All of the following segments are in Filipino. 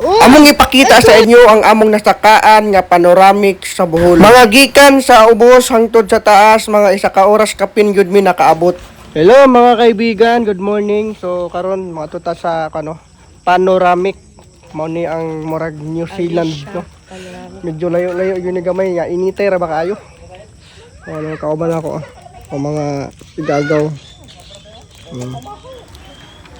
Among ipakita sa inyo ang among nasakaan nga panoramic sa Bohol. Mga gikan sa ubos hangtod sa taas, mga isa ka oras kapin gyud mi nakaabot. Hello mga kaibigan, good morning. So karon mga tuta sa panoramic mao ni ang murag New Zealand no. Medyo layo-layo yun ni gamay nga initay ra ba kayo? Ano kauban ako ang mga igagaw.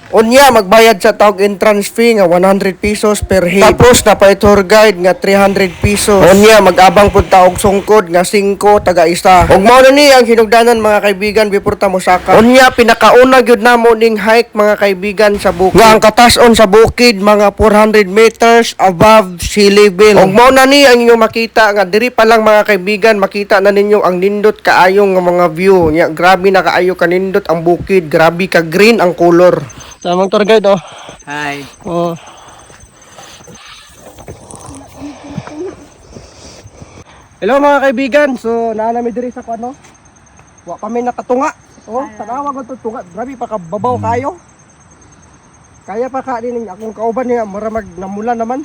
Unya magbayad sa tawag entrance fee nga 100 pesos per head. Tapos na pa tour guide nga 300 pesos. Unya mag-abang pud ta og sungkod nga 5 taga isa. Ug mao na ni ang hinugdanan mga kaibigan before ta mosaka. Unya pinakauna gyud namo ning hike mga kaibigan sa bukid. Nga ang katas-on sa bukid mga 400 meters above sea level. Ug mao na ni ang inyo makita nga diri pa lang mga kaibigan makita na ninyo ang nindot kaayo nga mga view. Nya grabe na kaayo kanindot ang bukid, grabe ka green ang color. Tamang tour guide oh. Hi. Oh. Hello mga kaibigan. So naanami diri sa kuno. Wa pa may nakatunga. Oh, tanawa ko tunga. Grabe pa kababaw kayo. Kaya pa ka din akong kauban niya maramag namula naman.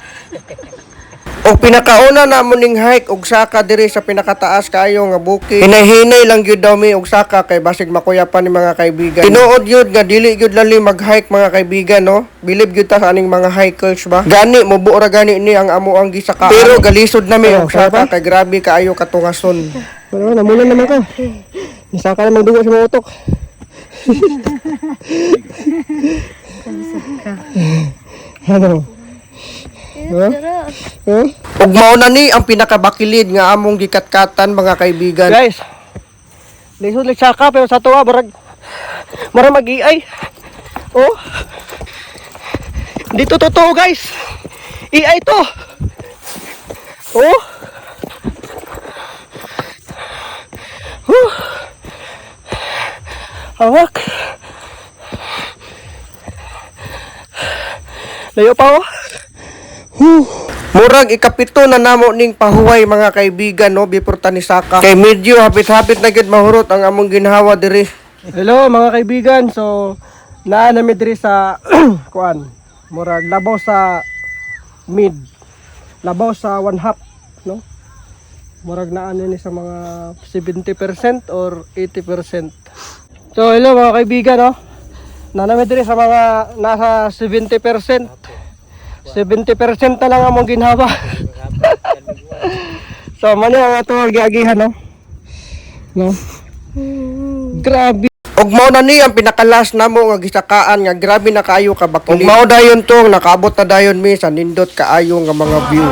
O pinakauna na mo ning hike og saka diri sa pinakataas kayo nga bukid. Hinay-hinay lang gyud daw mi og saka kay basig makuyapan ni mga kaibigan. Tinuod gyud nga dili gyud lali mag-hike mga kaibigan no. Bilib gyud ta sa aning mga hikers ba. Gani mo ra gani ni ang amo ang gisaka. Pero galisod na mi og saka kay grabe kaayo katungason. Pero namulan naman ka. Nisaka na magdugo sa mga utok. Ano? Ug mao na ni ang pinakabakilid nga among gikatkatan mga kaibigan. Guys. Lisod lang saka pero sa tuwa marag mag-iay. Oh. Dito totoo guys. Iay to. Oh. Hawak. Layo pa oh. Murag ikapito na namo ning pahuway mga kaibigan no before ta ni saka. Kay medyo hapit-hapit na gid mahurot ang among ginhawa diri. Hello mga kaibigan. So naa nami diri sa kuan. Murag labaw sa mid. Labaw sa 1/2 no. Murag naa ni sa mga 70% or 80%. So hello mga kaibigan no. Naa nami diri sa mga nasa 70%. 70% na lang among ginhawa. So mani ang ato giagihan no. No. Grabe. Og mao na ni ang pinakalas namo nga gisakaan nga grabe na kaayo ka bakili. Og mao dayon tong nakaabot na dayon mi sa nindot kaayo nga mga view.